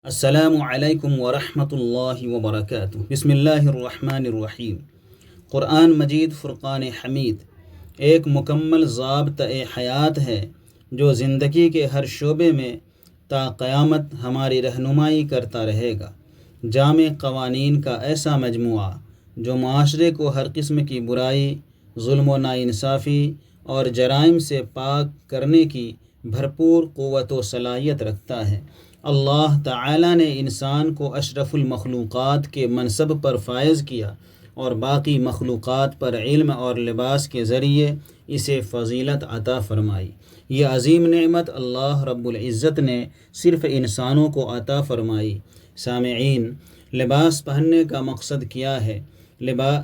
السلام علیکم ورحمۃ اللہ وبرکاتہ۔ بسم اللہ الرحمن الرحیم۔ قرآن مجید فرقان حمید ایک مکمل ضابطۂ حیات ہے جو زندگی کے ہر شعبے میں تا قیامت ہماری رہنمائی کرتا رہے گا۔ جامع قوانین کا ایسا مجموعہ جو معاشرے کو ہر قسم کی برائی، ظلم و ناانصافی اور جرائم سے پاک کرنے کی بھرپور قوت و صلاحیت رکھتا ہے۔ اللہ تعالیٰ نے انسان کو اشرف المخلوقات کے منصب پر فائز کیا اور باقی مخلوقات پر علم اور لباس کے ذریعے اسے فضیلت عطا فرمائی۔ یہ عظیم نعمت اللہ رب العزت نے صرف انسانوں کو عطا فرمائی۔ سامعین، لباس پہننے کا مقصد کیا ہے؟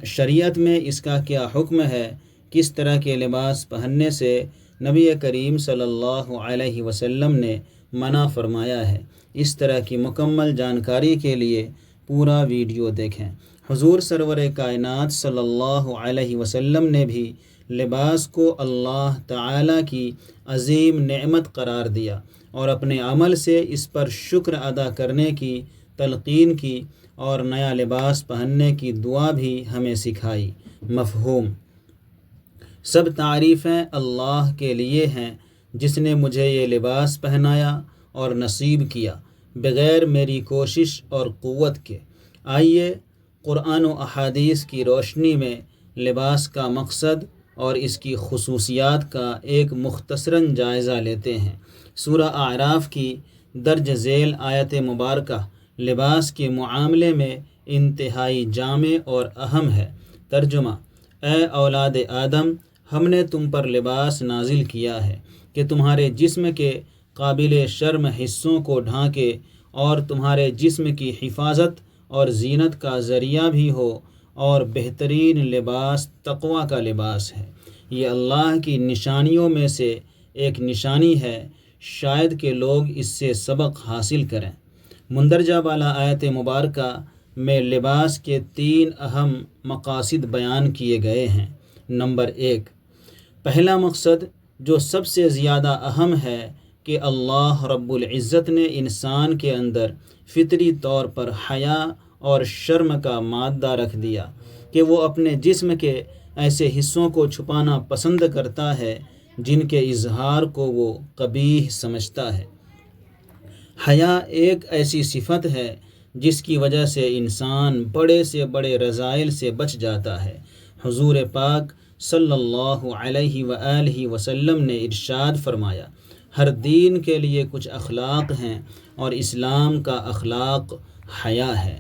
شریعت میں اس کا کیا حکم ہے؟ کس طرح کے لباس پہننے سے نبی کریم صلی اللہ علیہ وسلم نے منع فرمایا ہے؟ اس طرح کی مکمل جانکاری کے لیے پورا ویڈیو دیکھیں۔ حضور سرور کائنات صلی اللہ علیہ وسلم نے بھی لباس کو اللہ تعالیٰ کی عظیم نعمت قرار دیا اور اپنے عمل سے اس پر شکر ادا کرنے کی تلقین کی اور نیا لباس پہننے کی دعا بھی ہمیں سکھائی۔ مفہوم: سب تعریفیں اللہ کے لیے ہیں جس نے مجھے یہ لباس پہنایا اور نصیب کیا بغیر میری کوشش اور قوت کے۔ آئیے قرآن و احادیث کی روشنی میں لباس کا مقصد اور اس کی خصوصیات کا ایک مختصراً جائزہ لیتے ہیں۔ سورہ اعراف کی درج ذیل آیت مبارکہ لباس کے معاملے میں انتہائی جامع اور اہم ہے۔ ترجمہ: اے اولاد آدم، ہم نے تم پر لباس نازل کیا ہے کہ تمہارے جسم کے قابل شرم حصوں کو ڈھانکے اور تمہارے جسم کی حفاظت اور زینت کا ذریعہ بھی ہو، اور بہترین لباس تقویٰ کا لباس ہے۔ یہ اللہ کی نشانیوں میں سے ایک نشانی ہے، شاید کہ لوگ اس سے سبق حاصل کریں۔ مندرجہ بالا آیت مبارکہ میں لباس کے 3 اہم مقاصد بیان کیے گئے ہیں۔ نمبر 1، پہلا مقصد جو سب سے زیادہ اہم ہے کہ اللہ رب العزت نے انسان کے اندر فطری طور پر حیا اور شرم کا مادہ رکھ دیا کہ وہ اپنے جسم کے ایسے حصوں کو چھپانا پسند کرتا ہے جن کے اظہار کو وہ قبیح سمجھتا ہے۔ حیا ایک ایسی صفت ہے جس کی وجہ سے انسان بڑے سے بڑے رذائل سے بچ جاتا ہے۔ حضور پاک صلی اللہ علیہ وآلہ وسلم نے ارشاد فرمایا، ہر دین کے لیے کچھ اخلاق ہیں اور اسلام کا اخلاق حیا ہے۔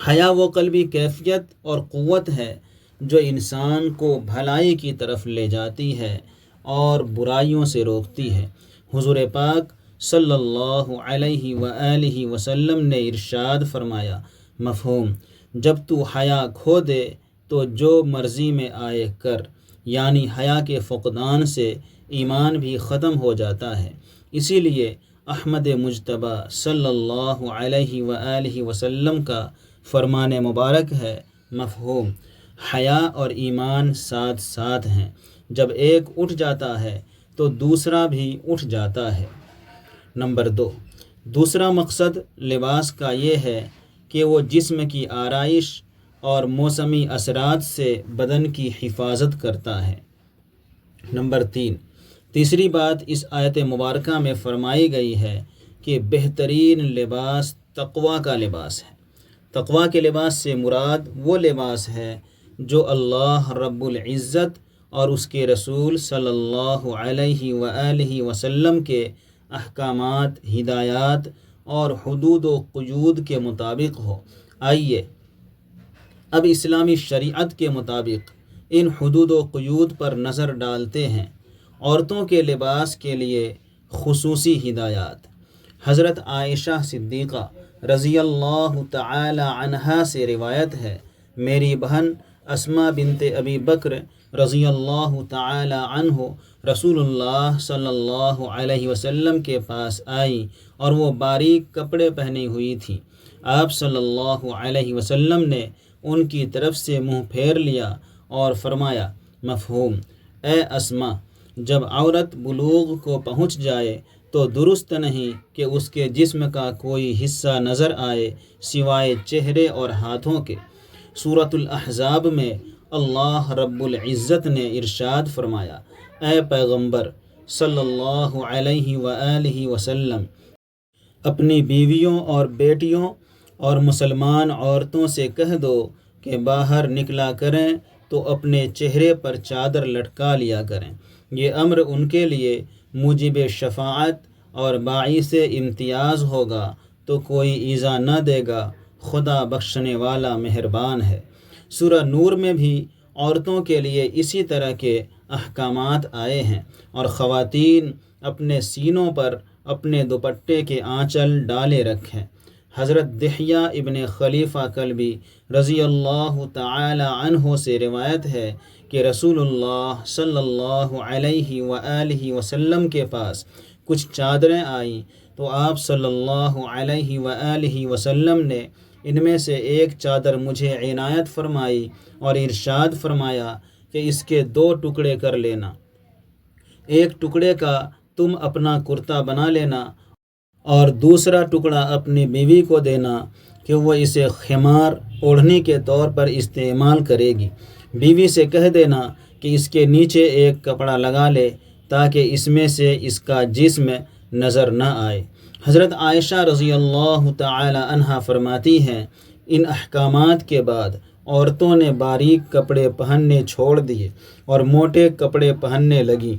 حیا وہ قلبی کیفیت اور قوت ہے جو انسان کو بھلائی کی طرف لے جاتی ہے اور برائیوں سے روکتی ہے۔ حضور پاک صلی اللہ علیہ وآلہ وسلم نے ارشاد فرمایا، مفہوم: جب تو حیا کھو دے تو جو مرضی میں آئے کر، یعنی حیا کے فقدان سے ایمان بھی ختم ہو جاتا ہے۔ اسی لیے احمد مجتبیٰ صلی اللہ علیہ وآلہ وسلم کا فرمان مبارک ہے، مفہوم: حیا اور ایمان ساتھ ساتھ ہیں، جب ایک اٹھ جاتا ہے تو دوسرا بھی اٹھ جاتا ہے۔ نمبر 2، دوسرا مقصد لباس کا یہ ہے کہ وہ جسم کی آرائش اور موسمی اثرات سے بدن کی حفاظت کرتا ہے۔ نمبر 3، تیسری بات اس آیت مبارکہ میں فرمائی گئی ہے کہ بہترین لباس تقویٰ کا لباس ہے۔ تقویٰ کے لباس سے مراد وہ لباس ہے جو اللہ رب العزت اور اس کے رسول صلی اللہ علیہ وآلہ وسلم کے احکامات، ہدایات اور حدود و قیود کے مطابق ہو۔ آئیے اب اسلامی شریعت کے مطابق ان حدود و قیود پر نظر ڈالتے ہیں۔ عورتوں کے لباس کے لیے خصوصی ہدایات۔ حضرت عائشہ صدیقہ رضی اللہ تعالی عنہا سے روایت ہے، میری بہن اسماء بنت ابی بکر رضی اللہ تعالی عنہ رسول اللہ صلی اللہ علیہ وسلم کے پاس آئی اور وہ باریک کپڑے پہنی ہوئی تھی۔ آپ صلی اللہ علیہ وسلم نے ان کی طرف سے منہ پھیر لیا اور فرمایا، مفہوم: اے اسماء، جب عورت بلوغ کو پہنچ جائے تو درست نہیں کہ اس کے جسم کا کوئی حصہ نظر آئے سوائے چہرے اور ہاتھوں کے۔ سورۃ الاحزاب میں اللہ رب العزت نے ارشاد فرمایا، اے پیغمبر صلی اللہ علیہ وآلہ وسلم، اپنی بیویوں اور بیٹیوں اور مسلمان عورتوں سے کہہ دو کہ باہر نکلا کریں تو اپنے چہرے پر چادر لٹکا لیا کریں۔ یہ امر ان کے لیے موجب شفاعت اور باعث امتیاز ہوگا تو کوئی ایذا نہ دے گا، خدا بخشنے والا مہربان ہے۔ سورہ نور میں بھی عورتوں کے لیے اسی طرح کے احکامات آئے ہیں، اور خواتین اپنے سینوں پر اپنے دوپٹے کے آنچل ڈالے رکھیں۔ حضرت دحیہ ابن خلیفہ کلبی رضی اللہ تعالی عنہ سے روایت ہے کہ رسول اللہ صلی اللہ علیہ وآلہ وسلم کے پاس کچھ چادریں آئیں تو آپ صلی اللہ علیہ وآلہ وسلم نے ان میں سے ایک چادر مجھے عنایت فرمائی اور ارشاد فرمایا کہ اس کے 2 ٹکڑے کر لینا، ایک ٹکڑے کا تم اپنا کرتا بنا لینا اور دوسرا ٹکڑا اپنی بیوی کو دینا کہ وہ اسے خمار اوڑھنے کے طور پر استعمال کرے گی۔ بیوی سے کہہ دینا کہ اس کے نیچے ایک کپڑا لگا لے تاکہ اس میں سے اس کا جسم نظر نہ آئے۔ حضرت عائشہ رضی اللہ تعالی عنہا فرماتی ہیں، ان احکامات کے بعد عورتوں نے باریک کپڑے پہننے چھوڑ دیے اور موٹے کپڑے پہننے لگیں۔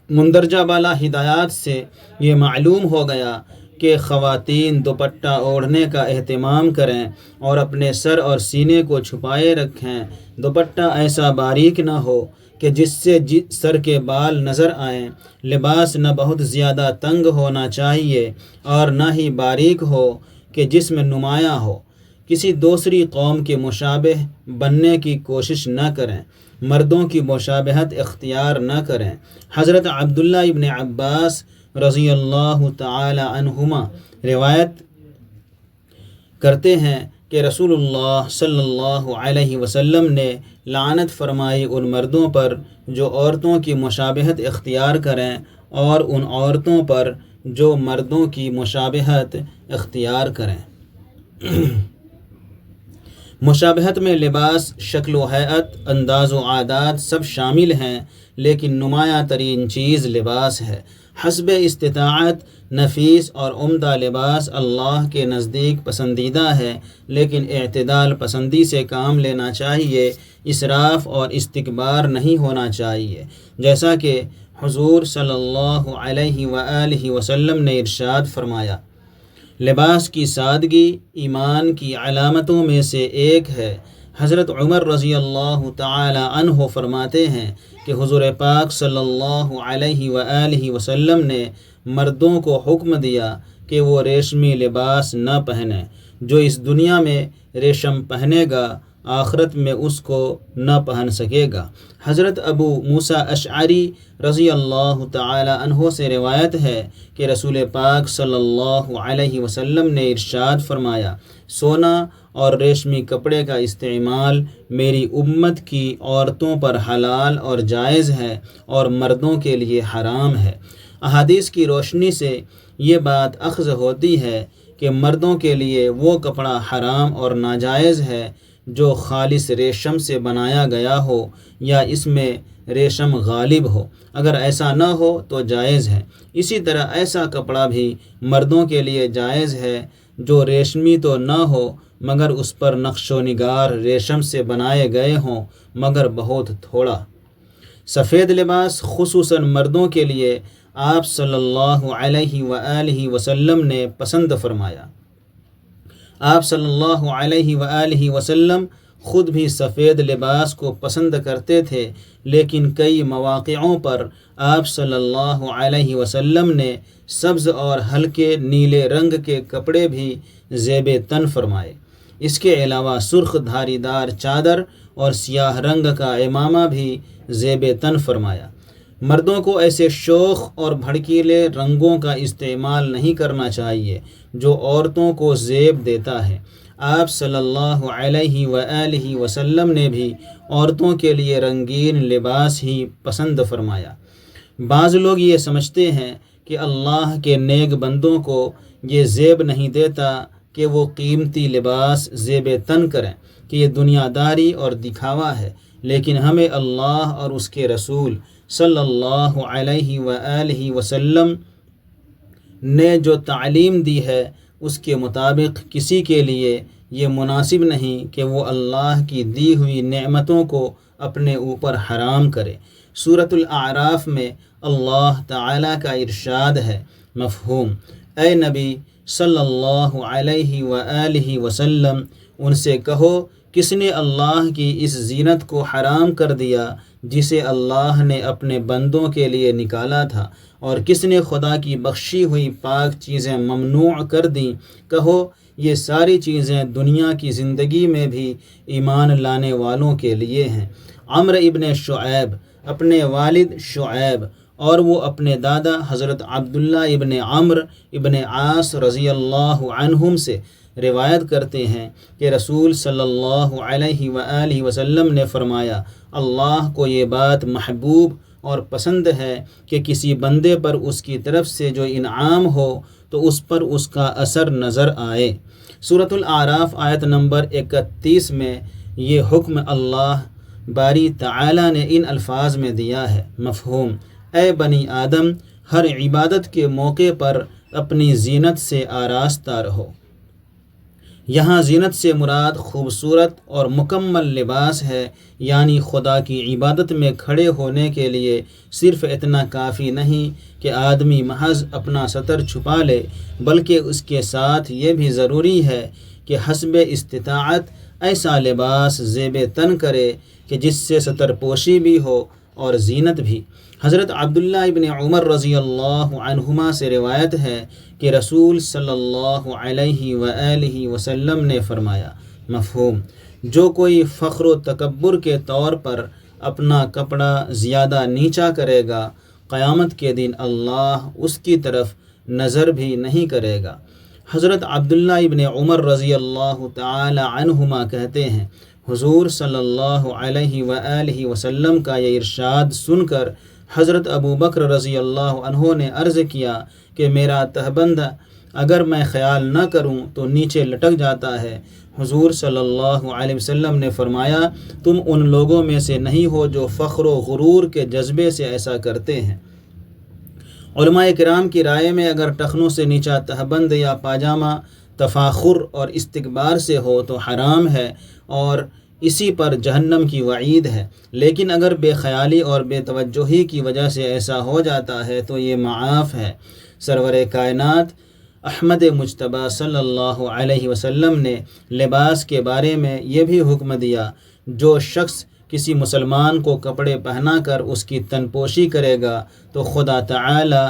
مندرجہ بالا ہدایات سے یہ معلوم ہو گیا کہ خواتین دوپٹہ اوڑھنے کا اہتمام کریں اور اپنے سر اور سینے کو چھپائے رکھیں۔ دوپٹہ ایسا باریک نہ ہو کہ جس سے سر کے بال نظر آئیں۔ لباس نہ بہت زیادہ تنگ ہونا چاہیے اور نہ ہی باریک ہو کہ جسم نمایاں ہو۔ کسی دوسری قوم کے مشابہ بننے کی کوشش نہ کریں، مردوں کی مشابہت اختیار نہ کریں۔ حضرت عبداللہ ابن عباس رضی اللہ تعالی عنہما روایت کرتے ہیں کہ رسول اللہ صلی اللہ علیہ وسلم نے لعنت فرمائی ان مردوں پر جو عورتوں کی مشابہت اختیار کریں اور ان عورتوں پر جو مردوں کی مشابہت اختیار کریں۔ مشابہت میں لباس، شکل و ہیئت، انداز و عادات سب شامل ہیں، لیکن نمایاں ترین چیز لباس ہے۔ حسب استطاعت نفیس اور عمدہ لباس اللہ کے نزدیک پسندیدہ ہے، لیکن اعتدال پسندی سے کام لینا چاہیے، اسراف اور استکبار نہیں ہونا چاہیے، جیسا کہ حضور صلی اللہ علیہ وآلہ وسلم نے ارشاد فرمایا، لباس کی سادگی ایمان کی علامتوں میں سے ایک ہے۔ حضرت عمر رضی اللہ تعالی عنہ فرماتے ہیں کہ حضور پاک صلی اللہ علیہ وآلہ وسلم نے مردوں کو حکم دیا کہ وہ ریشمی لباس نہ پہنیں۔ جو اس دنیا میں ریشم پہنے گا آخرت میں اس کو نہ پہن سکے گا۔ حضرت ابو موسیٰ اشعری رضی اللہ تعالی عنہ سے روایت ہے کہ رسول پاک صلی اللہ علیہ وسلم نے ارشاد فرمایا، سونا اور ریشمی کپڑے کا استعمال میری امت کی عورتوں پر حلال اور جائز ہے اور مردوں کے لیے حرام ہے۔ احادیث کی روشنی سے یہ بات اخذ ہوتی ہے کہ مردوں کے لیے وہ کپڑا حرام اور ناجائز ہے جو خالص ریشم سے بنایا گیا ہو یا اس میں ریشم غالب ہو۔ اگر ایسا نہ ہو تو جائز ہے۔ اسی طرح ایسا کپڑا بھی مردوں کے لیے جائز ہے جو ریشمی تو نہ ہو مگر اس پر نقش و نگار ریشم سے بنائے گئے ہوں مگر بہت تھوڑا۔ سفید لباس خصوصاً مردوں کے لیے آپ صلی اللہ علیہ وآلہ وسلم نے پسند فرمایا۔ آپ صلی اللہ علیہ وآلہ وسلم خود بھی سفید لباس کو پسند کرتے تھے، لیکن کئی مواقعوں پر آپ صلی اللہ علیہ وسلم نے سبز اور ہلکے نیلے رنگ کے کپڑے بھی زیب تن فرمائے۔ اس کے علاوہ سرخ دھاری دار چادر اور سیاہ رنگ کا عمامہ بھی زیب تن فرمایا۔ مردوں کو ایسے شوخ اور بھڑکیلے رنگوں کا استعمال نہیں کرنا چاہیے جو عورتوں کو زیب دیتا ہے۔ آپ صلی اللہ علیہ وآلہ وسلم نے بھی عورتوں کے لیے رنگین لباس ہی پسند فرمایا۔ بعض لوگ یہ سمجھتے ہیں کہ اللہ کے نیک بندوں کو یہ زیب نہیں دیتا کہ وہ قیمتی لباس زیب تن کریں کہ یہ دنیا داری اور دکھاوا ہے، لیکن ہمیں اللہ اور اس کے رسول صلی اللہ علیہ وآلہ وسلم نے جو تعلیم دی ہے اس کے مطابق کسی کے لیے یہ مناسب نہیں کہ وہ اللہ کی دی ہوئی نعمتوں کو اپنے اوپر حرام کرے۔ سورۃ الاعراف میں اللہ تعالیٰ کا ارشاد ہے، مفہوم: اے نبی صلی اللہ علیہ وآلہ وسلم، ان سے کہو، کس نے اللہ کی اس زینت کو حرام کر دیا جسے اللہ نے اپنے بندوں کے لیے نکالا تھا، اور کس نے خدا کی بخشی ہوئی پاک چیزیں ممنوع کر دیں؟ کہو، یہ ساری چیزیں دنیا کی زندگی میں بھی ایمان لانے والوں کے لیے ہیں۔ عمرو ابن شعیب اپنے والد شعیب اور وہ اپنے دادا حضرت عبداللہ ابن عمرو ابن عاص رضی اللہ عنہم سے روایت کرتے ہیں کہ رسول صلی اللہ علیہ وآلہ وسلم نے فرمایا، اللہ کو یہ بات محبوب اور پسند ہے کہ کسی بندے پر اس کی طرف سے جو انعام ہو تو اس پر اس کا اثر نظر آئے۔ سورۃ الاعراف آیت نمبر 31 میں یہ حکم اللہ باری تعالیٰ نے ان الفاظ میں دیا ہے، مفہوم: اے بنی آدم، ہر عبادت کے موقع پر اپنی زینت سے آراستہ رہو۔ یہاں زینت سے مراد خوبصورت اور مکمل لباس ہے، یعنی خدا کی عبادت میں کھڑے ہونے کے لیے صرف اتنا کافی نہیں کہ آدمی محض اپنا ستر چھپا لے، بلکہ اس کے ساتھ یہ بھی ضروری ہے کہ حسب استطاعت ایسا لباس زیب تن کرے کہ جس سے ستر پوشی بھی ہو اور زینت بھی۔ حضرت عبداللہ ابن عمر رضی اللہ عنہما سے روایت ہے کہ رسول صلی اللہ علیہ وآلہ وسلم نے فرمایا، مفہوم: جو کوئی فخر و تکبر کے طور پر اپنا کپڑا زیادہ نیچا کرے گا، قیامت کے دن اللہ اس کی طرف نظر بھی نہیں کرے گا۔ حضرت عبداللہ ابن عمر رضی اللہ تعالی عنہما کہتے ہیں، حضور صلی اللہ علیہ وآلہ وسلم کا یہ ارشاد سن کر حضرت ابو بکر رضی اللہ عنہ نے عرض کیا کہ میرا تہبند اگر میں خیال نہ کروں تو نیچے لٹک جاتا ہے۔ حضور صلی اللہ علیہ وسلم نے فرمایا، تم ان لوگوں میں سے نہیں ہو جو فخر و غرور کے جذبے سے ایسا کرتے ہیں۔ علماء کرام کی رائے میں اگر ٹخنوں سے نیچا تہبند یا پاجامہ تفاخر اور استکبار سے ہو تو حرام ہے اور اسی پر جہنم کی وعید ہے، لیکن اگر بے خیالی اور بے توجہی کی وجہ سے ایسا ہو جاتا ہے تو یہ معاف ہے۔ سرور کائنات احمد مجتبیٰ صلی اللہ علیہ وسلم نے لباس کے بارے میں یہ بھی حکم دیا، جو شخص کسی مسلمان کو کپڑے پہنا کر اس کی تن پوشی کرے گا تو خدا تعالی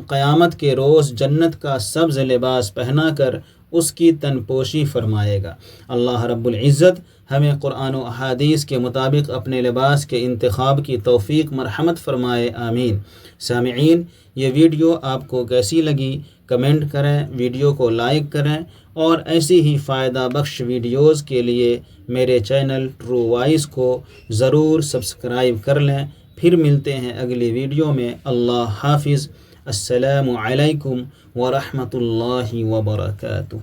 قیامت کے روز جنت کا سبز لباس پہنا کر اس کی تن پوشی فرمائے گا۔ اللہ رب العزت ہمیں قرآن و احادیث کے مطابق اپنے لباس کے انتخاب کی توفیق مرحمت فرمائے، آمین۔ سامعین، یہ ویڈیو آپ کو کیسی لگی کمنٹ کریں، ویڈیو کو لائک کریں اور ایسی ہی فائدہ بخش ویڈیوز کے لیے میرے چینل ٹرو وائس کو ضرور سبسکرائب کر لیں۔ پھر ملتے ہیں اگلی ویڈیو میں۔ اللہ حافظ۔ السلام علیکم ورحمۃ اللہ وبرکاتہ۔